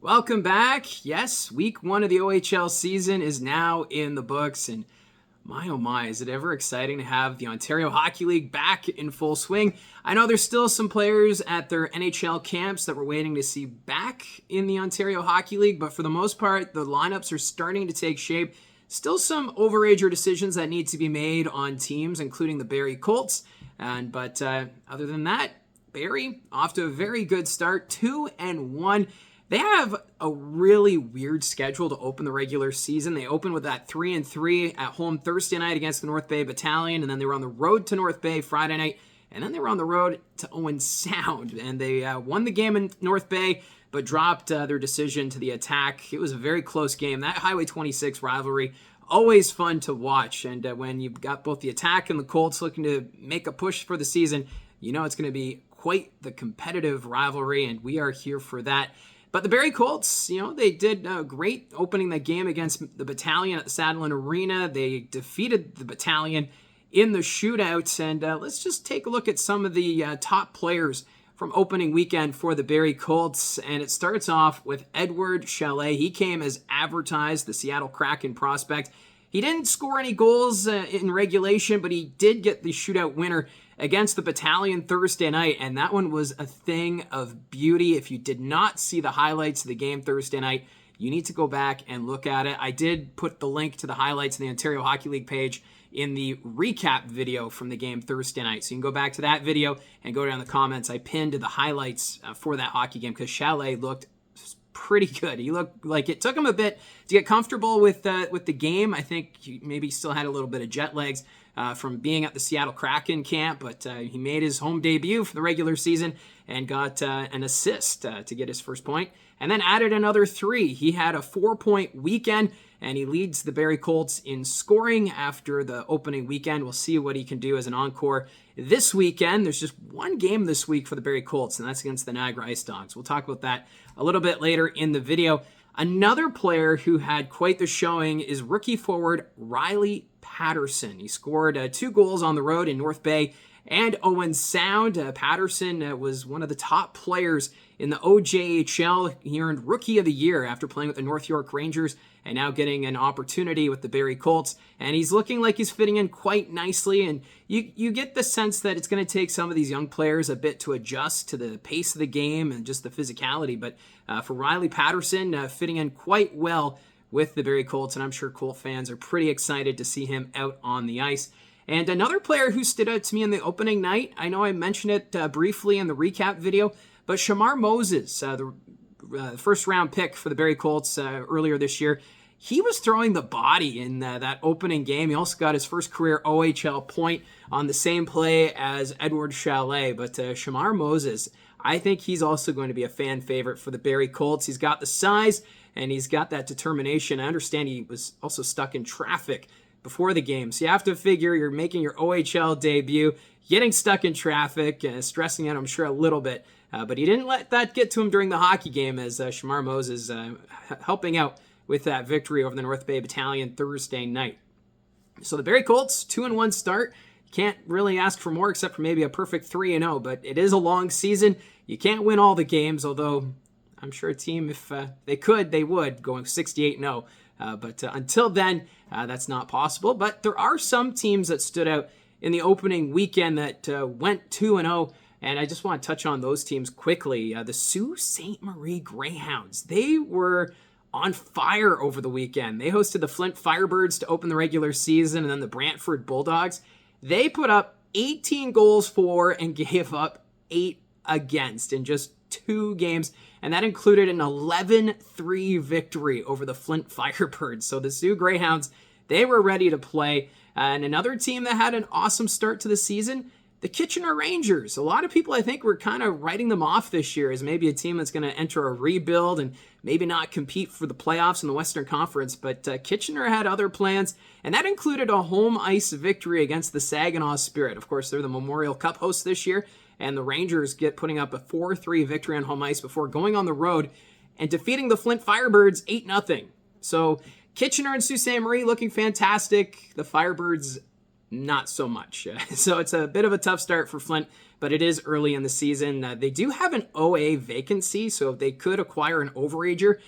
Welcome back. Yes, week one of the OHL season is now in the books, and my oh my, is it ever exciting to have the Ontario Hockey League back in full swing. I know there's still some players at their NHL camps that we're waiting to see back in the Ontario Hockey League, but for the most part, the lineups are starting to take shape. Still some overager decisions that need to be made on teams, including the Barrie Colts. But other than that, Barrie off to a very good start, 2-1. They have a really weird schedule to open the regular season. They open with that 3-3 at home Thursday night against the North Bay Battalion, and then they were on the road to North Bay Friday night, and then they were on the road to Owen Sound, and they won the game in North Bay, but dropped their decision to the Attack. It was a very close game. That Highway 26 rivalry, always fun to watch, and when you've got both the Attack and the Colts looking to make a push for the season, you know it's going to be quite the competitive rivalry, and we are here for that. But the Barrie Colts, they did great opening the game against the Battalion at the Saddlein Arena. They defeated the Battalion in the shootout. And let's just take a look at some of the top players from opening weekend for the Barrie Colts. And it starts off with Edward Chalet. He came as advertised, the Seattle Kraken prospect. He didn't score any goals in regulation, but he did get the shootout winner against the Battalion Thursday night, and that one was a thing of beauty. If you did not see the highlights of the game Thursday night, you need to go back and look at it. I did put the link to the highlights in the Ontario Hockey League page in the recap video from the game Thursday night. So you can go back to that video and go down in the comments. I pinned the highlights for that hockey game because Chalet looked pretty good. He looked like it took him a bit to get comfortable with the game. I think he maybe still had a little bit of jet lags from being at the Seattle Kraken camp, but he made his home debut for the regular season and got an assist to get his first point, and then added another 3. He had a 4-point weekend, and he leads the Barrie Colts in scoring after the opening weekend. We'll see what he can do as an encore this weekend. There's just one game this week for the Barrie Colts, and that's against the Niagara Ice Dogs. We'll talk about that a little bit later in the video. Another player who had quite the showing is rookie forward Riley Patterson. He scored 2 goals on the road in North Bay and Owen Sound. Patterson was one of the top players in the OJHL. He earned Rookie of the Year after playing with the North York Rangers and now getting an opportunity with the Barrie Colts. And he's looking like he's fitting in quite nicely. And you get the sense that it's going to take some of these young players a bit to adjust to the pace of the game and just the physicality. But for Riley Patterson, fitting in quite well with the Barrie Colts, and I'm sure Colt fans are pretty excited to see him out on the ice. And another player who stood out to me in the opening night, I know I mentioned it briefly in the recap video, but Shamar Moses, the first-round pick for the Barrie Colts earlier this year, he was throwing the body in that opening game. He also got his first career OHL point on the same play as Edward Chalet. But Shamar Moses, I think he's also going to be a fan favorite for the Barrie Colts. He's got the size, and he's got that determination. I understand he was also stuck in traffic before the game. So you have to figure you're making your OHL debut, getting stuck in traffic, stressing out, I'm sure, a little bit. But he didn't let that get to him during the hockey game as Shamar Moses helping out with that victory over the North Bay Battalion Thursday night. So the Barrie Colts, 2-1 start. Can't really ask for more except for maybe a perfect 3-0, but it is a long season. You can't win all the games, although I'm sure a team, if they could, they would, going 68-0. But until then, that's not possible. But there are some teams that stood out in the opening weekend that went 2-0, and I just want to touch on those teams quickly. The Sault Ste. Marie Greyhounds, they were on fire over the weekend. They hosted the Flint Firebirds to open the regular season, and then the Brantford Bulldogs. They put up 18 goals for and gave up 8 against in just 2 games, and that included an 11-3 victory over the Flint Firebirds. So the Sioux Greyhounds, they were ready to play. And another team that had an awesome start to the season, the Kitchener Rangers. A lot of people, I think, were kind of writing them off this year as maybe a team that's going to enter a rebuild and maybe not compete for the playoffs in the Western Conference. But Kitchener had other plans, and that included a home ice victory against the Saginaw Spirit. Of course, they're the Memorial Cup hosts this year, and the Rangers putting up a 4-3 victory on home ice before going on the road and defeating the Flint Firebirds 8-0. So Kitchener and Sault Ste. Marie looking fantastic. The Firebirds not so much. So it's a bit of a tough start for Flint, but it is early in the season. They do have an OA vacancy, so they could acquire an overager.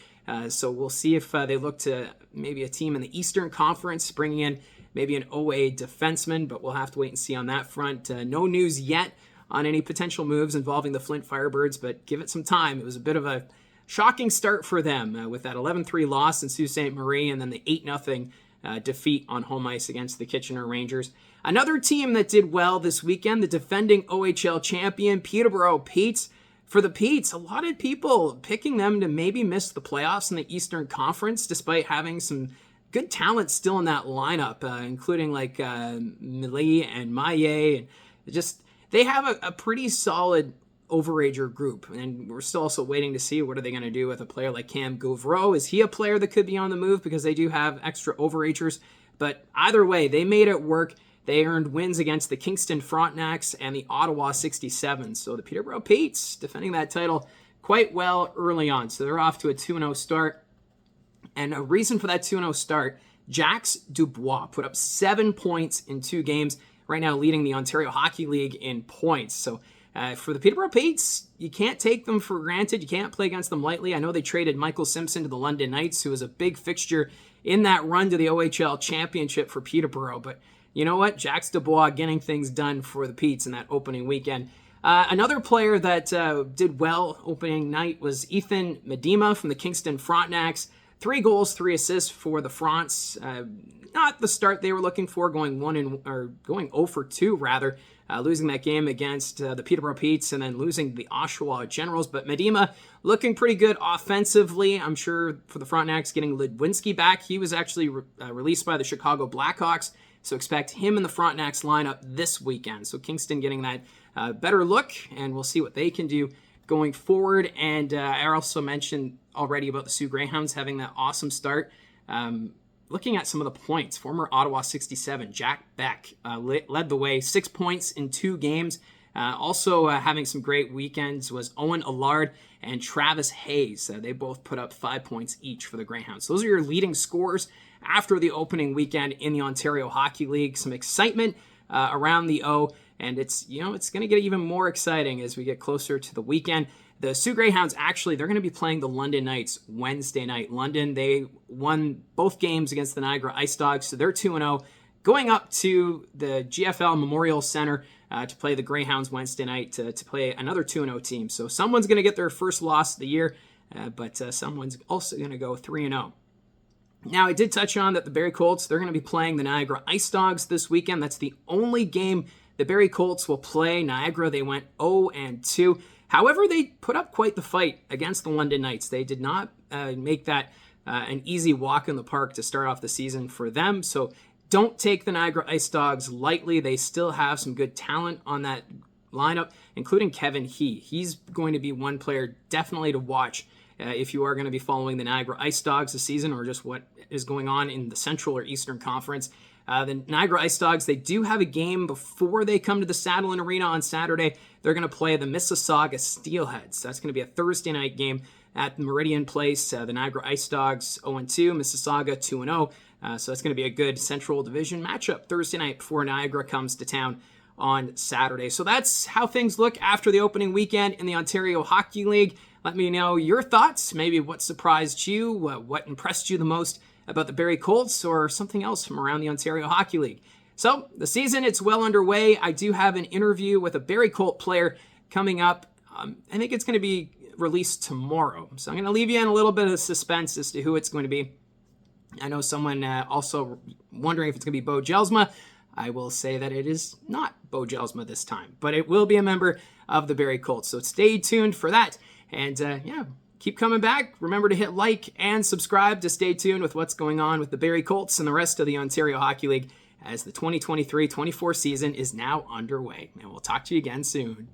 So we'll see if they look to maybe a team in the Eastern Conference, bringing in maybe an OA defenseman, but we'll have to wait and see on that front. No news yet on any potential moves involving the Flint Firebirds, but give it some time. It was a bit of a shocking start for them with that 11-3 loss in Sault Ste. Marie and then the 8-0 defeat on home ice against the Kitchener Rangers. Another team that did well this weekend, the defending OHL champion Peterborough Petes. For the Petes, a lot of people picking them to maybe miss the playoffs in the Eastern Conference, despite having some good talent still in that lineup, including like Millie and Maillet. And just they have a pretty solid overager group, and we're still also waiting to see what are they going to do with a player like Cam Gauvreau. Is he a player that could be on the move, because they do have extra overagers? But either way, they made it work. They earned wins against the Kingston Frontenacs and the Ottawa 67. So the Peterborough Petes defending that title quite well early on. So they're off to a 2-0 start. And a reason for that 2-0 start, Jax Dubois put up 7 points in 2 games, right now leading the Ontario Hockey League in points. So for the Peterborough Petes, you can't take them for granted. You can't play against them lightly. I know they traded Michael Simpson to the London Knights, who was a big fixture in that run to the OHL championship for Peterborough. But you know what? Jax Dubois getting things done for the Petes in that opening weekend. Another player that did well opening night was Ethan Medema from the Kingston Frontenacs. 3 goals, 3 assists for the Fronts. Not the start they were looking for, going 0 for 2 rather, losing that game against the Peterborough Petes and then losing the Oshawa Generals. But Medema looking pretty good offensively. I'm sure for the Frontenacs getting Lidwinski back. He was actually released by the Chicago Blackhawks, so expect him in the Frontenacs lineup this weekend. So Kingston getting that better look, and we'll see what they can do going forward. And I also mentioned already about the Sioux Greyhounds having that awesome start. Looking at some of the points, former Ottawa 67, Jack Beck led the way, 6 points in 2 games. Also having some great weekends was Owen Allard and Travis Hayes. They both put up 5 points each for the Greyhounds. Those are your leading scorers after the opening weekend in the Ontario Hockey League. Some excitement around the O, and it's going to get even more exciting as we get closer to the weekend. The Sioux Greyhounds, actually, they're going to be playing the London Knights Wednesday night. London, they won both games against the Niagara Ice Dogs, so they're 2-0. Going up to the GFL Memorial Center to play the Greyhounds Wednesday night to play another 2-0 team. So someone's going to get their first loss of the year, but someone's also going to go 3-0. Now, I did touch on that the Barrie Colts, they're going to be playing the Niagara Ice Dogs this weekend. That's the only game the Barrie Colts will play. Niagara, they went 0-2. However, they put up quite the fight against the London Knights. They did not make that an easy walk in the park to start off the season for them. So don't take the Niagara Ice Dogs lightly. They still have some good talent on that lineup, including Kevin He. He's going to be one player definitely to watch if you are going to be following the Niagara Ice Dogs this season, or just what is going on in the Central or Eastern Conference. The Niagara Ice Dogs, they do have a game before they come to the Saddle Arena on Saturday. They're going to play the Mississauga Steelheads. That's going to be a Thursday night game at Meridian Place. The Niagara Ice Dogs 0-2, Mississauga 2-0. So that's going to be a good Central Division matchup Thursday night before Niagara comes to town on Saturday. So that's how things look after the opening weekend in the Ontario Hockey League. Let me know your thoughts, maybe what surprised you, what impressed you the most about the Barrie Colts, or something else from around the Ontario Hockey League. So the season, it's well underway. I do have an interview with a Barrie Colt player coming up. I think it's going to be released tomorrow. So I'm going to leave you in a little bit of suspense as to who it's going to be. I know someone also wondering if it's going to be Bo Jelsma. I will say that it is not Bo Jelsma this time, but it will be a member of the Barrie Colts. So stay tuned for that. And keep coming back. Remember to hit like and subscribe to stay tuned with what's going on with the Barrie Colts and the rest of the Ontario Hockey League as the 2023-24 season is now underway. And we'll talk to you again soon.